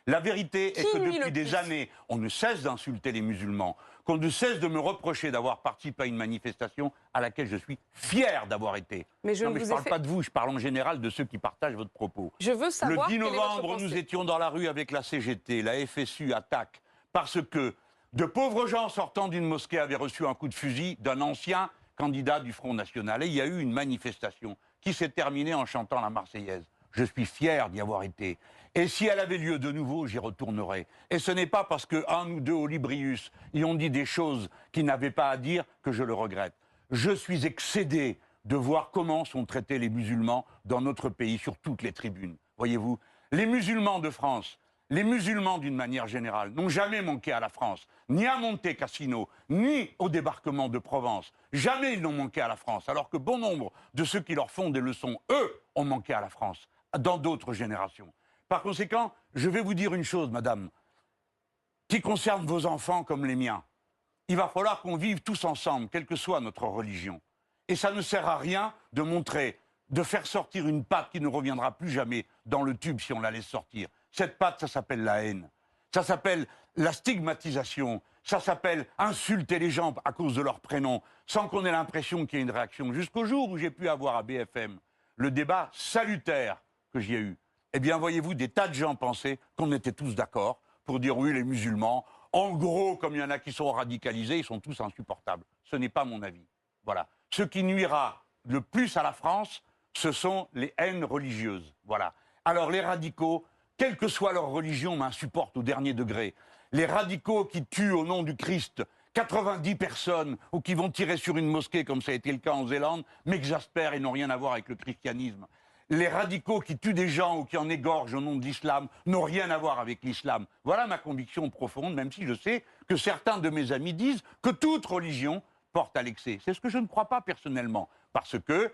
La vérité est que nuit depuis le des plus années, on ne cesse d'insulter les musulmans, qu'on ne cesse de me reprocher d'avoir participé à une manifestation à laquelle je suis fier d'avoir été. Mais je Non, ne mais je vous ne ai parle fait... pas de vous, je parle en général de ceux qui partagent votre propos. Je veux savoir Le 10 quelle est votre novembre, nous pensée. étions dans la rue avec la CGT, la FSU attaque, parce que de pauvres gens sortant d'une mosquée avaient reçu un coup de fusil d'un ancien candidat du Front National. Et il y a eu une manifestation qui s'est terminée en chantant la Marseillaise. Je suis fier d'y avoir été. Et si elle avait lieu de nouveau, j'y retournerai. Et ce n'est pas parce qu'un ou deux Olibrius y ont dit des choses qu'ils n'avaient pas à dire que je le regrette. Je suis excédé de voir comment sont traités les musulmans dans notre pays, sur toutes les tribunes. Voyez-vous, les musulmans de France, les musulmans d'une manière générale, n'ont jamais manqué à la France, ni à Monte Cassino, ni au débarquement de Provence. Jamais ils n'ont manqué à la France, alors que bon nombre de ceux qui leur font des leçons, eux, ont manqué à la France, dans d'autres générations. Par conséquent, je vais vous dire une chose, madame, qui concerne vos enfants comme les miens. Il va falloir qu'on vive tous ensemble, quelle que soit notre religion. Et ça ne sert à rien de montrer, de faire sortir une patte qui ne reviendra plus jamais dans le tube si on la laisse sortir. Cette patte, ça s'appelle la haine. Ça s'appelle la stigmatisation. Ça s'appelle insulter les gens à cause de leur prénom, sans qu'on ait l'impression qu'il y ait une réaction. Jusqu'au jour où j'ai pu avoir à BFM le débat salutaire que j'y ai eu. Eh bien, voyez-vous, des tas de gens pensaient qu'on était tous d'accord pour dire oui, les musulmans, en gros, comme il y en a qui sont radicalisés, ils sont tous insupportables. Ce n'est pas mon avis. Voilà. Ce qui nuira le plus à la France, ce sont les haines religieuses. Voilà. Alors, les radicaux, quelle que soit leur religion, m'insupportent au dernier degré. Les radicaux qui tuent au nom du Christ 90 personnes ou qui vont tirer sur une mosquée, comme ça a été le cas en Zélande, m'exaspèrent et n'ont rien à voir avec le christianisme. Les radicaux qui tuent des gens ou qui en égorgent au nom de l'islam n'ont rien à voir avec l'islam. Voilà ma conviction profonde, même si je sais que certains de mes amis disent que toute religion porte à l'excès. C'est ce que je ne crois pas personnellement, parce que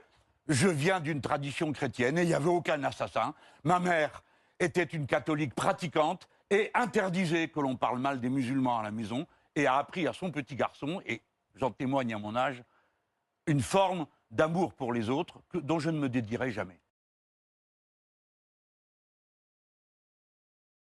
je viens d'une tradition chrétienne et il n'y avait aucun assassin. Ma mère était une catholique pratiquante et interdisait que l'on parle mal des musulmans à la maison et a appris à son petit garçon, et j'en témoigne à mon âge, une forme d'amour pour les autres dont je ne me dédierai jamais.